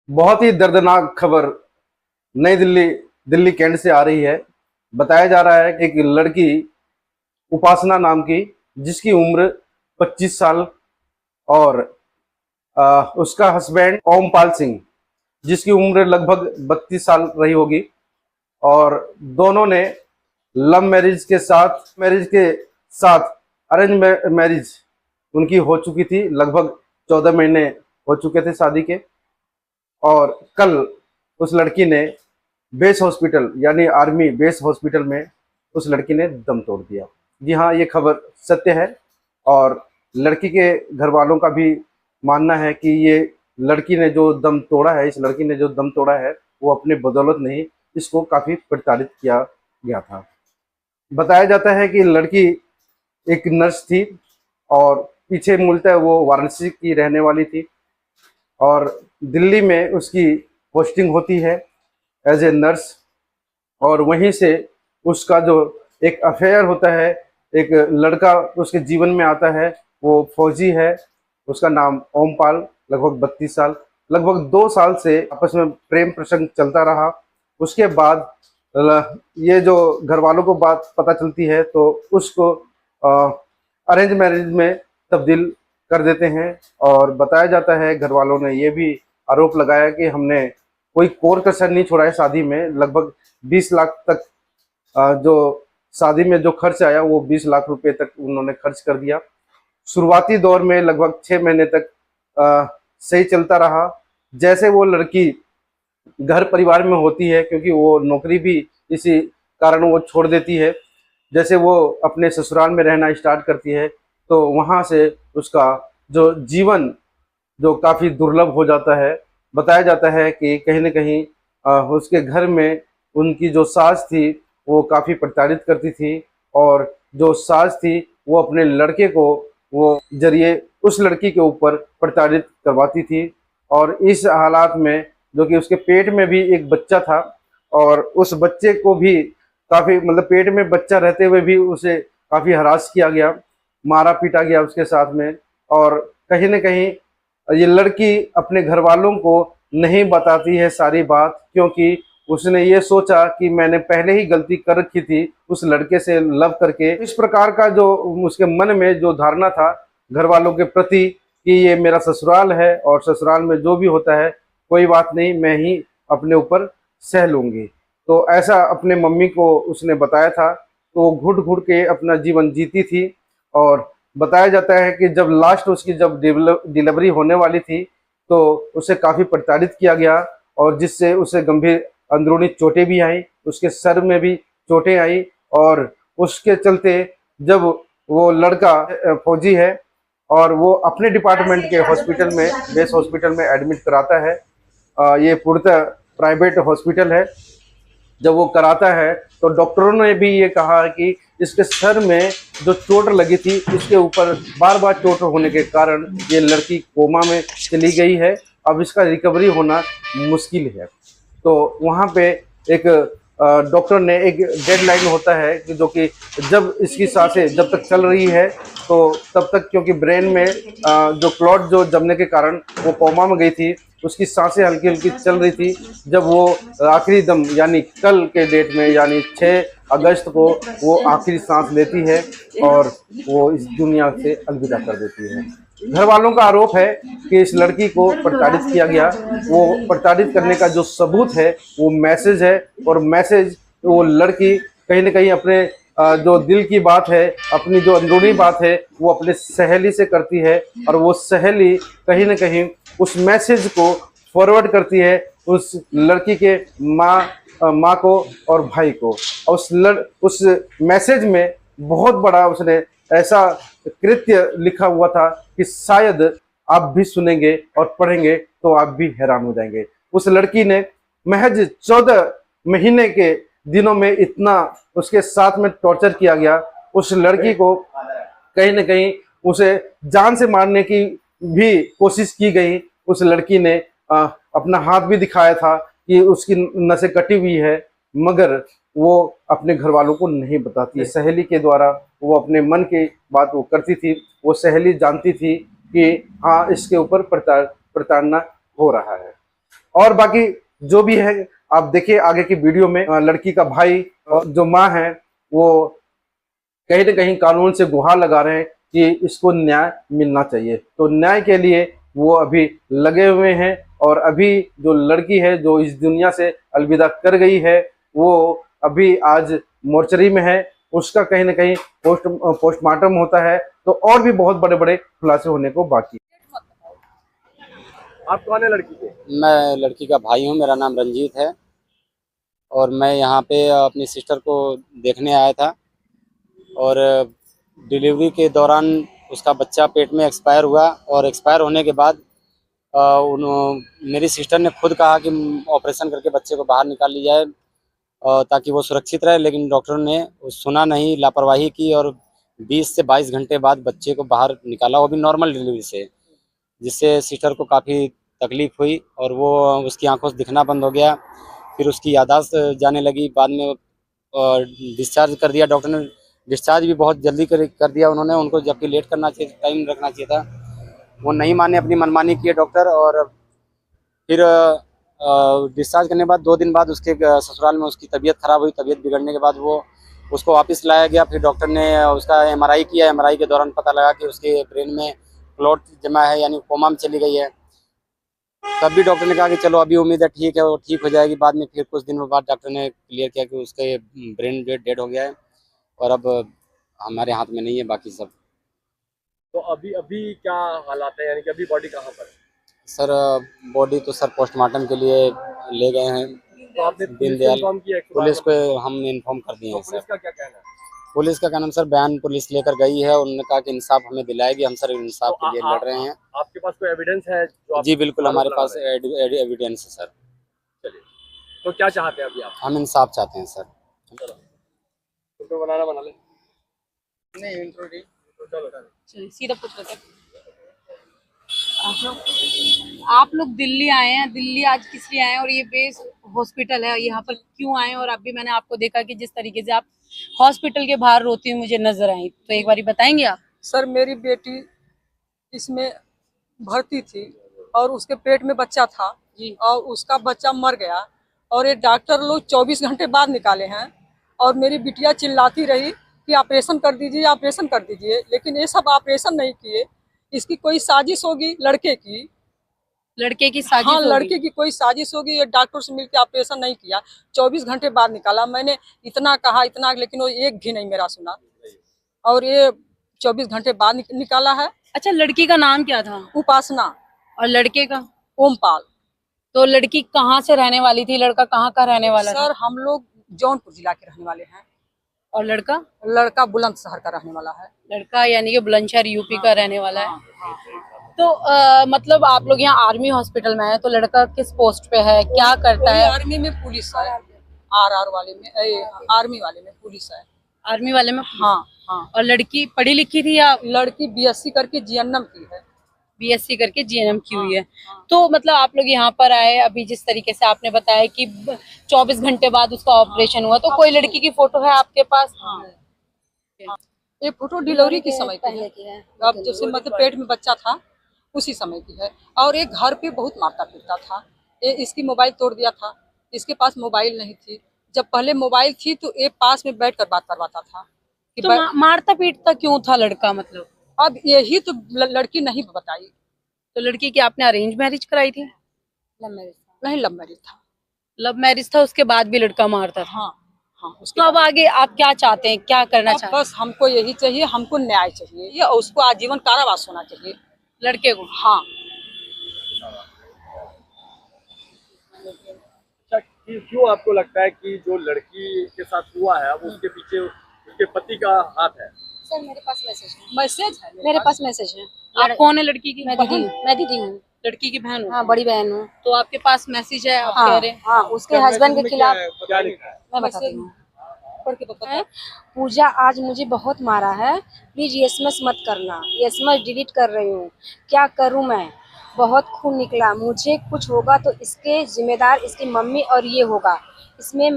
बहुत ही दर्दनाक खबर नई दिल्ली दिल्ली कैंट से आ रही है। बताया जा रहा है कि एक लड़की उपासना नाम की, जिसकी उम्र 25 साल, और उसका हस्बैंड ओमपाल सिंह, जिसकी उम्र लगभग 32 साल रही होगी। और दोनों ने लव मैरिज के साथ अरेंज मैरिज उनकी हो चुकी थी। लगभग 14 महीने हो चुके थे शादी के। और कल उस लड़की ने बेस हॉस्पिटल, यानी आर्मी बेस हॉस्पिटल में उस लड़की ने दम तोड़ दिया। जी हाँ, ये खबर सत्य है। और लड़की के घर वालों का भी मानना है कि ये लड़की ने जो दम तोड़ा है, इस लड़की ने जो दम तोड़ा है, वो अपने बदौलत नहीं, इसको काफ़ी प्रताड़ित किया गया था। बताया जाता है कि लड़की एक नर्स थी और पीछे मूलतः वो वाराणसी की रहने वाली थी, और दिल्ली में उसकी पोस्टिंग होती है एज ए नर्स। और वहीं से उसका जो एक अफेयर होता है, एक लड़का उसके जीवन में आता है, वो फौजी है। उसका नाम ओमपाल, लगभग 32 साल। लगभग 2 साल से आपस में प्रेम प्रसंग चलता रहा। उसके बाद ये जो घर वालों को बात पता चलती है तो उसको अरेंज मैरिज में तब्दील कर देते हैं। और बताया जाता है, घर वालों ने ये भी आरोप लगाया कि हमने कोई कोर कसर नहीं छोड़ा है शादी में। लगभग 20 लाख तक जो शादी में जो खर्च आया, वो 20 लाख रुपए तक उन्होंने खर्च कर दिया। शुरुआती दौर में लगभग 6 महीने तक सही चलता रहा। जैसे वो लड़की घर परिवार में होती है, क्योंकि वो नौकरी भी इसी कारण वो छोड़ देती है, जैसे वो अपने ससुराल में रहना स्टार्ट करती है, तो वहाँ से उसका जो जीवन जो काफ़ी दुर्लभ हो जाता है। बताया जाता है कि कहीं न कहीं उसके घर में उनकी जो सास थी, वो काफ़ी प्रताड़ित करती थी। और जो सास थी, वो अपने लड़के को वो ज़रिए उस लड़की के ऊपर प्रताड़ित करवाती थी। और इस हालात में, जो कि उसके पेट में भी एक बच्चा था, और उस बच्चे को भी काफ़ी, मतलब पेट में बच्चा रहते हुए भी उसे काफ़ी हरास किया गया, मारा पीटा गया उसके साथ में। और कहीं न कहीं ये लड़की अपने घर वालों को नहीं बताती है सारी बात, क्योंकि उसने ये सोचा कि मैंने पहले ही गलती कर रखी थी उस लड़के से लव करके। इस प्रकार का जो उसके मन में जो धारणा था घर वालों के प्रति कि ये मेरा ससुराल है और ससुराल में जो भी होता है कोई बात नहीं, मैं ही अपने ऊपर सह लूँगी। तो ऐसा अपने मम्मी को उसने बताया था, तो वो घुट घुट के अपना जीवन जीती थी। और बताया जाता है कि जब लास्ट उसकी जब डिलीवरी होने वाली थी, तो उसे काफ़ी प्रताड़ित किया गया, और जिससे उसे गंभीर अंदरूनी चोटें भी आई, उसके सर में भी चोटें आई। और उसके चलते जब वो लड़का फौजी है और वो अपने डिपार्टमेंट के हॉस्पिटल में, बेस हॉस्पिटल में एडमिट कराता है। ये पूर्णतः प्राइवेट हॉस्पिटल है। जब वो कराता है तो डॉक्टरों ने भी ये कहा कि इसके सर में जो चोट लगी थी, इसके ऊपर बार बार चोट होने के कारण ये लड़की कोमा में चली गई है। अब इसका रिकवरी होना मुश्किल है। तो वहाँ पे एक डॉक्टर ने एक डेडलाइन होता है कि जो कि जब इसकी सांसें जब तक चल रही है, तो तब तक, क्योंकि ब्रेन में जो क्लॉट जो जमने के कारण वो कोमा में गई थी, उसकी सांसें हल्की हल्की चल रही थी। जब वो आखिरी दम, यानी कल के डेट में, यानी 6 अगस्त को वो आखिरी सांस लेती है और वो इस दुनिया से अलविदा कर देती है। घर वालों का आरोप है कि इस लड़की को प्रताड़ित किया गया। वो प्रताड़ित करने का जो सबूत है वो मैसेज है, और मैसेज वो लड़की कहीं ना कहीं अपने जो दिल की बात है, अपनी जो अंदरूनी बात है, वो अपने सहेली से करती है। और वो सहेली कहीं ना कहीं उस मैसेज को फॉरवर्ड करती है उस लड़की के माँ को और भाई को। और उस मैसेज में बहुत बड़ा उसने ऐसा कृत्य लिखा हुआ था कि शायद आप भी सुनेंगे और पढ़ेंगे तो आप भी हैरान हो जाएंगे। उस लड़की ने महज 14 महीने के दिनों में इतना उसके साथ में टॉर्चर किया गया। उस लड़की को कहीं ना कहीं उसे जान से मारने की भी कोशिश की गई। उस लड़की ने अपना हाथ भी दिखाया था कि उसकी नसें कटी हुई है, मगर वो अपने घर वालों को नहीं बताती है। सहेली के द्वारा वो अपने मन की बात वो करती थी। वो सहेली जानती थी कि हाँ, इसके ऊपर प्रताड़ना हो रहा है। और बाकी जो भी है आप देखिए आगे की वीडियो में। लड़की का भाई और जो माँ है वो कहीं ना कहीं कानून से गुहार लगा रहे हैं कि इसको न्याय मिलना चाहिए। तो न्याय के लिए वो अभी लगे हुए हैं। और अभी जो लड़की है जो इस दुनिया से अलविदा कर गई है वो अभी आज मोर्चरी में है। उसका कहीं ना कहीं पोस्टमार्टम होता है। तो और भी बहुत बड़े बड़े खुलासे होने को बाकी। आप कौन है लड़की के? मैं लड़की का भाई हूँ, मेरा नाम रंजीत है और मैं यहाँ पे अपनी सिस्टर को देखने आया था और डिलीवरी के दौरान उसका बच्चा पेट में एक्सपायर हुआ और एक्सपायर होने के बाद मेरी सिस्टर ने खुद कहा कि ऑपरेशन करके बच्चे को बाहर निकाल लिया जाए ताकि वो सुरक्षित रहे, लेकिन डॉक्टरों ने सुना नहीं, लापरवाही की और 20 से 22 घंटे बाद बच्चे को बाहर निकाला, वो भी नॉर्मल डिलीवरी से, जिससे सिस्टर को काफ़ी तकलीफ हुई और वो उसकी आंखों से दिखना बंद हो गया। फिर उसकी याददाश्त जाने लगी। बाद में डिस्चार्ज कर दिया डॉक्टर ने। डिस्चार्ज भी बहुत जल्दी कर दिया उन्होंने, उनको जबकि लेट करना चाहिए, टाइम रखना चाहिए था। वो नहीं माने, अपनी मनमानी किए डॉक्टर। और फिर डिस्चार्ज करने के बाद 2 दिन बाद उसके ससुराल में उसकी तबीयत ख़राब हुई। तबीयत बिगड़ने के बाद वो उसको वापस लाया गया। फिर डॉक्टर ने उसका एमआरआई किया। एमआरआई के दौरान पता लगा कि उसके ब्रेन में क्लॉट जमा है, यानी कोमा में चली गई है। तब भी डॉक्टर ने कहा कि चलो अभी उम्मीद है ठीक है, वो ठीक हो जाएगी। बाद में फिर कुछ दिनों बाद डॉक्टर ने क्लियर किया कि उसके ब्रेन जो डेड हो गया है और अब हमारे हाथ में नहीं है बाकी सब। तो अभी अभी क्या हालात है, यानी कि अभी बॉडी कहाँ पर है? सर बॉडी तो सर पोस्टमार्टम के लिए ले गए हैं तो आपने पुलिस को दीनदयाल। इन्फॉर्म किया? पुलिस को हम इन्फॉर्म कर दिए तो हैं पुलिस सर। का क्या कहना है? पुलिस का क्या नाम सर, बयान पुलिस लेकर गई है। उन्होंने कहा कि इंसाफ हमें दिलाएगी, हम सर इंसाफ तो के लिए लड़ रहे हैं। आपके पास कोई एविडेंस है जो आप जी बिल्कुल, आरोप हमारे लगा पास रहे हैं? एविडेंस है सर। चलिए, तो क्या चाहते हैं अभी आप? हम इंसाफ चाहते हैं सर। चलो, फोटो बनाना बना ले। नहीं इंट्रो नहीं, तो चलो चलिए सीधा पूछ लेते हैं। आप लोग दिल्ली आए हैं, दिल्ली आज किस लिए आए हैं और ये बेस हॉस्पिटल है, यहाँ पर क्यों आए हैं? और अभी मैंने आपको देखा कि जिस तरीके से आप हॉस्पिटल के बाहर रोती हुई मुझे नजर आई, तो एक बारी बताएंगे आप? सर मेरी बेटी इसमें भर्ती थी और उसके पेट में बच्चा था जी। और उसका बच्चा मर गया और ये डॉक्टर लोग 24 घंटे बाद निकाले हैं और मेरी बिटिया चिल्लाती रही कि ऑपरेशन कर दीजिए, ऑपरेशन कर दीजिए, लेकिन ये सब ऑपरेशन नहीं किए। इसकी कोई साजिश होगी लड़के की। लड़के की साजिश हाँ, होगी। लड़के की कोई साजिश होगी। ये डॉक्टर से मिलकर ऑपरेशन नहीं किया, 24 घंटे बाद निकाला। मैंने इतना कहा इतना, लेकिन वो एक भी नहीं मेरा सुना और ये 24 घंटे बाद निकाला है। अच्छा, लड़की का नाम क्या था? उपासना। और लड़के का? ओमपाल। तो लड़की कहाँ से रहने वाली थी, लड़का कहाँ का रहने वाला था? सर हम लोग जौनपुर जिला के रहने वाले हैं। और लड़का? लड़का बुलंदशहर का रहने वाला है। लड़का यानी कि बुलंदशहर यूपी का रहने वाला है। तो मतलब आप लोग यहाँ आर्मी हॉस्पिटल में है, तो लड़का किस पोस्ट पे है, क्या करता है? आर्मी में पुलिस है। आर वाले में आर्मी वाले में पुलिस है। आर्मी वाले में? हाँ हाँ। और लड़की पढ़ी लिखी थी या? लड़की बीएससी करके जीएनएम की है। बीएससी करके जीएनएम की हुई है। तो मतलब आप लोग यहाँ पर आए, अभी जिस तरीके से आपने बताया कि 24 घंटे बाद उसका ऑपरेशन हुआ, तो कोई लड़की की फोटो है आपके पास? ये फोटो डिलीवरी के समय की है। अब जैसे मतलब पेट में बच्चा था उसी समय की है। और एक घर पे बहुत मारता पीटता था। ये इसकी मोबाइल तोड़ दिया था। इसके पास मोबाइल नहीं थी। जब पहले मोबाइल थी तो ये पास में बैठ कर बात करवाता था कि तो मारता पीटता क्यों था लड़का मतलब? अब यही तो लड़की नहीं बताई। तो लड़की की आपने अरेंज मैरिज कराई थी? लव मैरिज नहीं, लव मैरिज था। लव मैरिज था, उसके बाद भी लड़का मारता था? हाँ हाँ। तो अब आगे आप क्या चाहते हैं, क्या करना चाहते हैं? बस हमको यही चाहिए, हमको न्याय चाहिए। ये उसको आजीवन कारावास होना चाहिए लड़के को? हाँ। अच्छा, क्यों आपको लगता है कि जो लड़की के साथ हुआ है अब उसके पीछे उसके पति का हाथ है? सर मेरे पास मैसेज है। मैसेज है मेरे पास मैसेज है। आप कौन है लड़की की? मैं दीदी हूँ। लड़की की बहन हो? हाँ, बड़ी बहन हूँ। तो आपके पास मैसेज है, आप हाँ, कह रहे हैं? हाँ, उसके हस्बैंड के खिलाफ क्या लिखा है? मैं बताती हूँ। पढ़ के बता। है, पूजा आज मुझे बहुत मारा है, प्लीज एसएमएस मत करना, एसएमएस डिलीट कर रही हूँ, क्या करूँ मैं, बहुत खून निकला, मुझे कुछ होगा तो इसके जिम्मेदार इसकी मम्मी और ये होगा। इसमें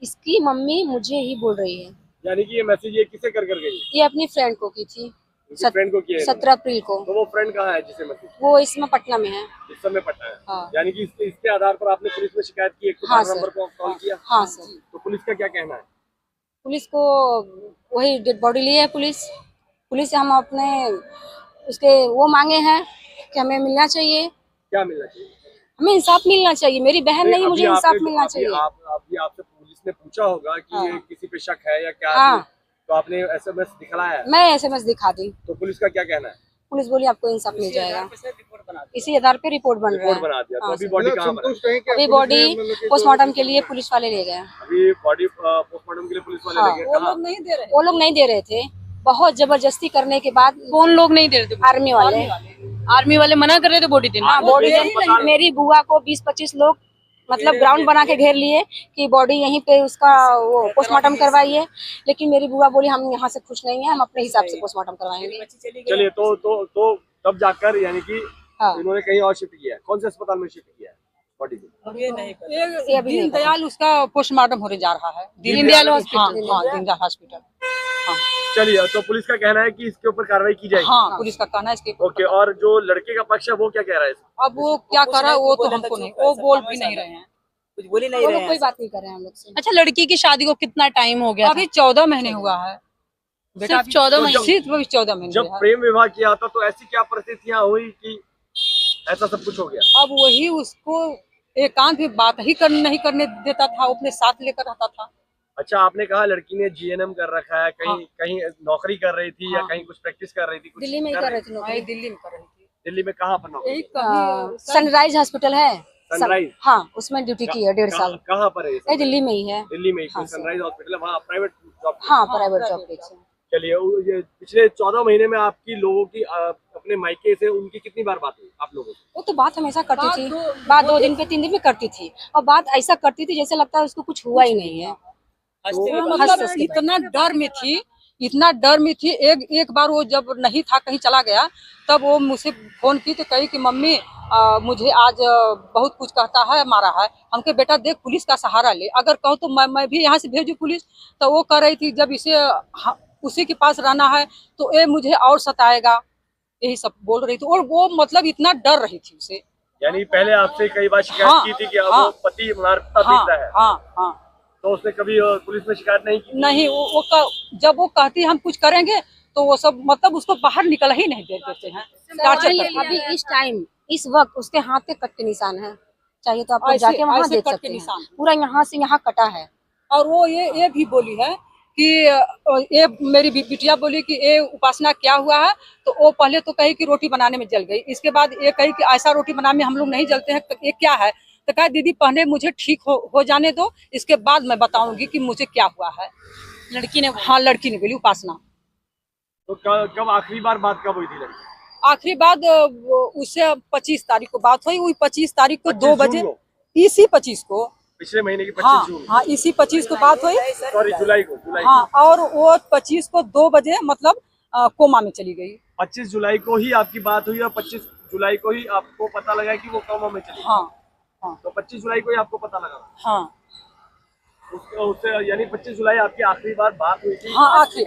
इसकी मम्मी मुझे ही बोल रही है। यानी कि ये मैसेज ये किसे कर गई? ये अपनी फ्रेंड को की थी। फ्रेंड को किया है? 17 अप्रैल को। तो वो फ्रेंड कहाँ है जिसे मतलब वो इसमें पटना में है। इस समय पता है? हाँ। यानी कि इसके आधार पर आपने पुलिस में शिकायत की, 112 हाँ, सर। नंबर को कॉल किया? हाँ सर। तो पुलिस का क्या कहना है? पुलिस को वही डेड बॉडी ली है पुलिस से हम अपने उसके वो मांगे हैं कि हमें मिलना चाहिए, क्या मिलना चाहिए? हमें इंसाफ मिलना चाहिए। मेरी बहन नहीं, मुझे अभी इंसाफ आपने- मिलना अभी चाहिए। अभी आपसे पुलिस ने पूछा होगा कि हाँ। ये किसी पे शक है या क्या हाँ। है, तो आपने एसएमएस दिखलाया है? मैं एसएमएस दिखा दी, तो पुलिस का क्या कहना है? पुलिस बोली आपको इंसाफ मिल जाएगा। इसी आधार पे रिपोर्ट बन रहा रिपोर्ट है। बना दिया। तो हाँ, अभी सर। बॉडी कहाँ पर है? अभी बॉडी पोस्टमार्टम के लिए पुलिस वाले ले गए। अभी बॉडी पोस्टमार्टम के लिए पुलिस वाले हाँ। लेके वो लोग नहीं दे रहे। वो लोग नहीं दे रहे थे, बहुत जबरदस्ती करने के बाद कौन लोग नहीं दे रहे थे? आर्मी वाले मना कर रहे थे बॉडी देने। हाँ, बॉडी मेरी बुआ को 20-25 लोग मतलब ग्राउंड बना के घेर लिए कि बॉडी यहीं पे उसका वो पोस्टमार्टम करवाइए, लेकिन मेरी बुआ बोली हम यहाँ से खुश नहीं है, हम अपने हिसाब से पोस्टमार्टम करवाएंगे। चलिए तो तब जाकर यानी कि हाँ। इन्होंने कहीं और शिफ्ट किया है? कौन से अस्पताल में शिफ्ट किया है बॉडी को? ये अभी नहीं दीनदयाल उसका पोस्टमार्टम होने जा रहा है। दीनदयाल हॉस्पिटल। हाँ, दीनदयाल हॉस्पिटल। हाँ, चलिए, तो पुलिस का कहना है कि इसके ऊपर कार्रवाई की जाएगी। हाँ, पुलिस का कहना है इसके। ओके, और जो लड़के का पक्ष है वो क्या कह रहा है? अब वो क्या कर रहा है वो तो हमको नहीं, वो बोल भी नहीं रहे हैं। कुछ बोल ही नहीं वो रहे लोग कोई हैं। बात नहीं कर रहे हैं हम लोग से। अच्छा, लड़की की शादी को कितना टाइम हो गया था? अभी 14 महीने हुआ है। सिर्फ 14 महीने? सिर्फ 14 महीने जब हुआ है। प्रेम विवाह किया था तो ऐसी क्या परिस्थितियां हुई कि ऐसा सब कुछ हो गया? अब वही उसको एकांत भी बात ही नहीं करने देता था, वो अपने साथ लेकर रहता था। अच्छा, आपने कहा लड़की ने जीएनएम कर रखा है, कहीं हाँ। कहीं नौकरी कर रही थी या हाँ। कहीं कुछ प्रैक्टिस कर रही थी? कुछ दिल्ली में ही कर रहे थे वही नौकरी। दिल्ली में कर रही थी। दिल्ली में कहाँ पर नौकरी? यही कहीं सनराइज हॉस्पिटल है। सनराइज? हाँ, उसमें ड्यूटी की है 1.5 साल। कहाँ पर है? ये दिल्ली में ही है। दिल्ली में ही हाँ, कोई सनराइज हॉस्पिटल है, वहाँ प्राइवेट जॉब? हाँ, प्राइवेट जॉब पे। चलिए, ये पिछले 14 महीने में आपकी लोगों की अपने मायके से उनकी कितनी बार बात हुई आप लोगों से? वो तो बात हमेशा करती थी, बात 2 दिन पे 3 दिन में करती थी, और बात ऐसा करती थी जैसे लगता है उसको कुछ हुआ ही नहीं है। वो हंस मतलब हंस के इतना डर में थी, इतना डर में थी। एक बार वो जब नहीं था, कहीं चला गया, तब वो मुझसे फोन की तो कही कि मम्मी मुझे आज बहुत कुछ कहता है, मारा है हमके। बेटा देख, पुलिस का सहारा ले, अगर कहो तो मैं भी यहाँ से भेजू पुलिस। तो वो कह रही थी जब इसे उसी के पास रहना है तो ये मुझे और सताएगा, यही सब बोल रही थी। और वो मतलब इतना डर रही थी उसे। यानी पहले आपसे कई बार शिकायत हाँ, की थी कि अब हाँ, वो पति मारता हाँ, पीटता है, हाँ, हाँ। तो उसने कभी पुलिस में शिकायत नहीं की? नहीं, जब वो कहती हम कुछ करेंगे तो वो सब मतलब उसको बाहर निकल ही नहीं देते हैं। टार्चर करते हैं। अभी इस टाइम इस वक्त उसके हाथ पे कट के निशान है, चाहिए तो आप लोग ऐसे- जाके वहाँ ऐसे देख कट सकते के हैं, निशान। पूरा यहाँ से यहाँ कटा है। और वो ये भी बोली है कि ये मेरी बिटिया बोली कि ये उपासना क्या हुआ है, तो वो पहले तो कही कि रोटी बनाने में जल गई। इसके बाद ये कही कि ऐसा रोटी बनाने में हम लोग नहीं जलते हैं, तो ये क्या है? तो कहा दीदी पहले मुझे ठीक हो जाने दो, इसके बाद मैं बताऊंगी कि मुझे क्या हुआ है। लड़की ने? हाँ, लड़की ने बोली, उपासना। तो कब आखिरी बार बात कब हुई थी लड़की? आखिरी बात उससे 25 तारीख को बात हुई। 25 तारीख को 2 25 बजे, जून को? इसी 25 को, पिछले महीने की 25 हाँ जून? हाँ, इसी 25 को बात हुई। सॉरी, जुलाई को। हाँ, और वो 25 को 2 बजे मतलब कोमा में चली गई। 25 जुलाई को ही आपकी बात हुई और 25 जुलाई को ही आपको पता लगा कि वो कोमा में चली गई। हाँ, हाँ, तो 25 जुलाई को ही आपको पता लगा? हाँ, उससे यानी 25 जुलाई आपकी आखिरी बार बात हुई थी? हाँ, आखिरी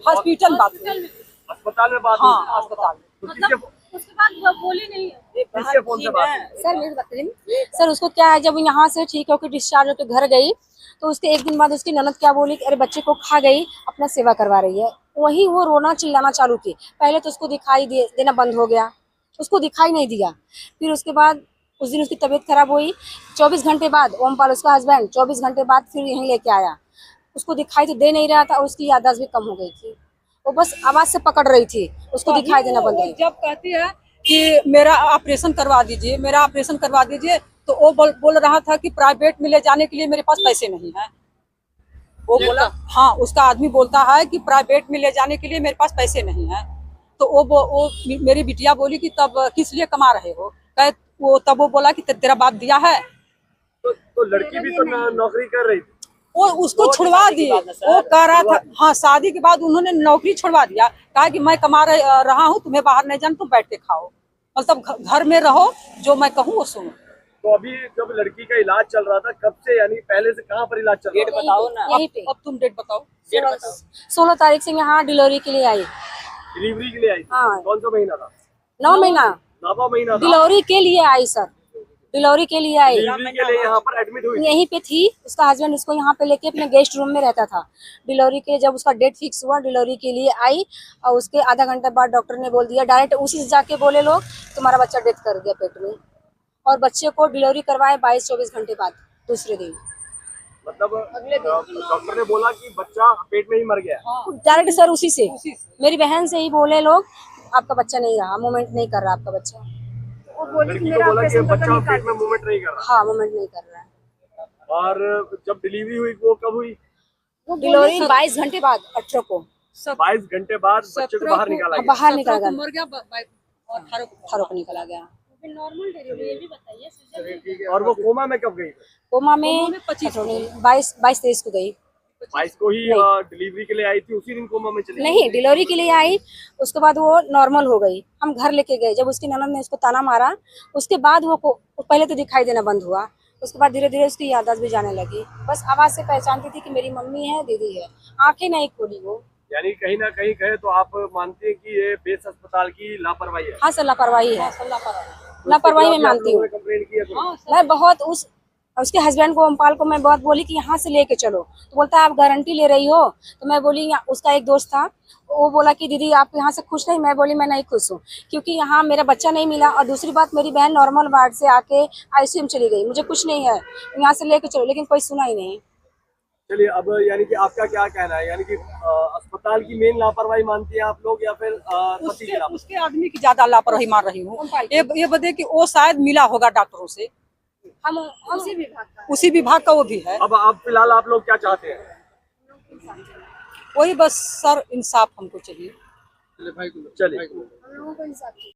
हॉस्पिटल बात हुई। अस्पताल में बात हाँ, हुई थी? अस्पताल में। तो उसके बाद वो बोली नहीं है। किसके फोन से बात हुई? सर मेरी बात करिए। सर उसको क्या है, जब वो यहाँ से ठीक होकर डिस्चार्ज होकर घर गई तो उसके 1 दिन बाद उसकी ननद क्या बोली कि अरे बच्चे को खा गई, अपना सेवा करवा रही है। वही वो रोना चिल्लाना चालू की। पहले तो उसको दिखाई देना बंद हो गया, उसको दिखाई नहीं दिया। फिर उसके बाद उस दिन उसकी तबीयत खराब हुई। 24 घंटे बाद ओमपाल उसका हस्बैंड 24 घंटे बाद फिर यहीं लेके आया। उसको दिखाई तो दे नहीं रहा था, उसकी याददाश्त भी कम हो गई थी, वो बस आवाज से पकड़ रही थी, उसको दिखाई देना बंद हो गया। जब कहती है कि मेरा ऑपरेशन करवा दीजिए, मेरा ऑपरेशन करवा दीजिए, तो वो बोल रहा था कि प्राइवेट में ले जाने के लिए मेरे पास पैसे नहीं है। वो बोला, हाँ, उसका आदमी बोलता है कि प्राइवेट में ले जाने के लिए मेरे पास पैसे नहीं है। तो वो मेरी बिटिया बोली कि तब किस लिए कमा रहे हो? तब वो बोला कि तेरा बाप दिया है। तो लड़की भी तो नौकरी कर रही थी? वो उसको छुड़वा दिए। वो कह रहा था, हाँ, शादी के बाद उन्होंने नौकरी छुड़वा दिया। कहा कि मैं कमा रहा हूँ, तुम्हें बाहर नहीं जाना, तुम बैठ के खाओ, मतलब घर में रहो, जो मैं कहूँ वो सुनो। तो अभी जब लड़की का इलाज चल रहा था, कब से, यानी पहले से कहाँ पर इलाज चल रहा डेट था? बताओ ना। यहीं पे अब तुम डेट बताओ। 16 तारीख से यहाँ डिलीवरी के लिए आई। डिलीवरी के लिए आई थी? हाँ। कौन सा महीना था? 9 महीना 9वां महीना था। डिलीवरी के लिए आई सर, डिलीवरी के लिए आई। डिलीवरी के लिए यहाँ पर एडमिट हुई थी? यहीं पे थी, उसका हस्बैंड उसको यहाँ पे लेके अपने गेस्ट रूम में रहता था। डिलीवरी के जब उसका डेट फिक्स हुआ डिलीवरी के लिए आई और उसके आधा घंटे बाद डॉक्टर ने बोल दिया, डायरेक्ट उसी से जाके बोले लोग तुम्हारा बच्चा डेथ कर गया पेट में। और बच्चे को डिलीवरी करवाए 22-24 घंटे बाद, दूसरे दिन मतलब डॉक्टर ने बोला कि बच्चा पेट में ही मर गया। डायरेक्ट सर उसी से, मेरी बहन से ही बोले लोग आपका बच्चा नहीं रहा, मूवमेंट नहीं कर रहा आपका बच्चा। वो बोली कि लड़की मेरा को बोला कि ऑपरेशन बच्चा पेट में मूवमेंट नहीं कर रहा। हाँ मूवमेंट नहीं कर रहा है। और जब डिलीवरी हुई वो कब हुई? डिलीवरी 22 घंटे बाद 18 को 22 घंटे बाद बच्चे को बाहर निकाला गया। बाहर निकल गया, मर गया 18 को निकला गया। और वो कोमा में कब गई? कोमा में 22-23 को गई। 22 को ही डिलीवरी के लिए आई थी, उसी दिन कोमा में चली गई। नहीं डिलीवरी के लिए आई, उसके बाद वो नॉर्मल हो गई। हम घर लेके गए, जब उसकी ननद ने उसको ताना मारा उसके बाद वो पहले तो दिखाई देना बंद हुआ, उसके बाद धीरे धीरे उसकी याददाश्त भी जाने लगी। बस आवाज से पहचानती थी कि मेरी मम्मी है, दीदी है, आंखें नहीं खोली वो। यानी कहीं ना कहीं कहे तो आप मानते हैं कि ये बेस अस्पताल की लापरवाही है? हाँ सर लापरवाही है, लापरवाही मैं मानती हूँ। कंप्लेंट की है तो? मैं बहुत उसके हस्बैंड को ओमपाल को मैं बहुत बोली कि यहाँ से लेके चलो, तो बोलता है आप गारंटी ले रही हो? तो मैं बोली उसका एक दोस्त था, वो बोला कि दीदी आप यहाँ से खुश नहीं? मैं बोली मैं नहीं खुश हूँ, क्योंकि यहाँ मेरा बच्चा नहीं मिला और दूसरी बात मेरी बहन नॉर्मल वार्ड से आके आईसीयू में चली गई, मुझे कुछ नहीं है, यहाँ से लेके चलो, लेकिन कोई सुना ही नहीं। चलिए अब यानी कि आपका क्या कहना है, यानी कि अस्पताल की मेन लापरवाही मानती है आप लोग या फिर पति की लापरवाही? उसके आदमी की ज्यादा लापरवाही मान रही हूँ। ये बता कि वो शायद मिला होगा डॉक्टरों से, हम उसी विभाग का वो भी है। अब आप फिलहाल आप लोग क्या चाहते हैं? वही बस सर इंसाफ हमको चाहिए। चलिए।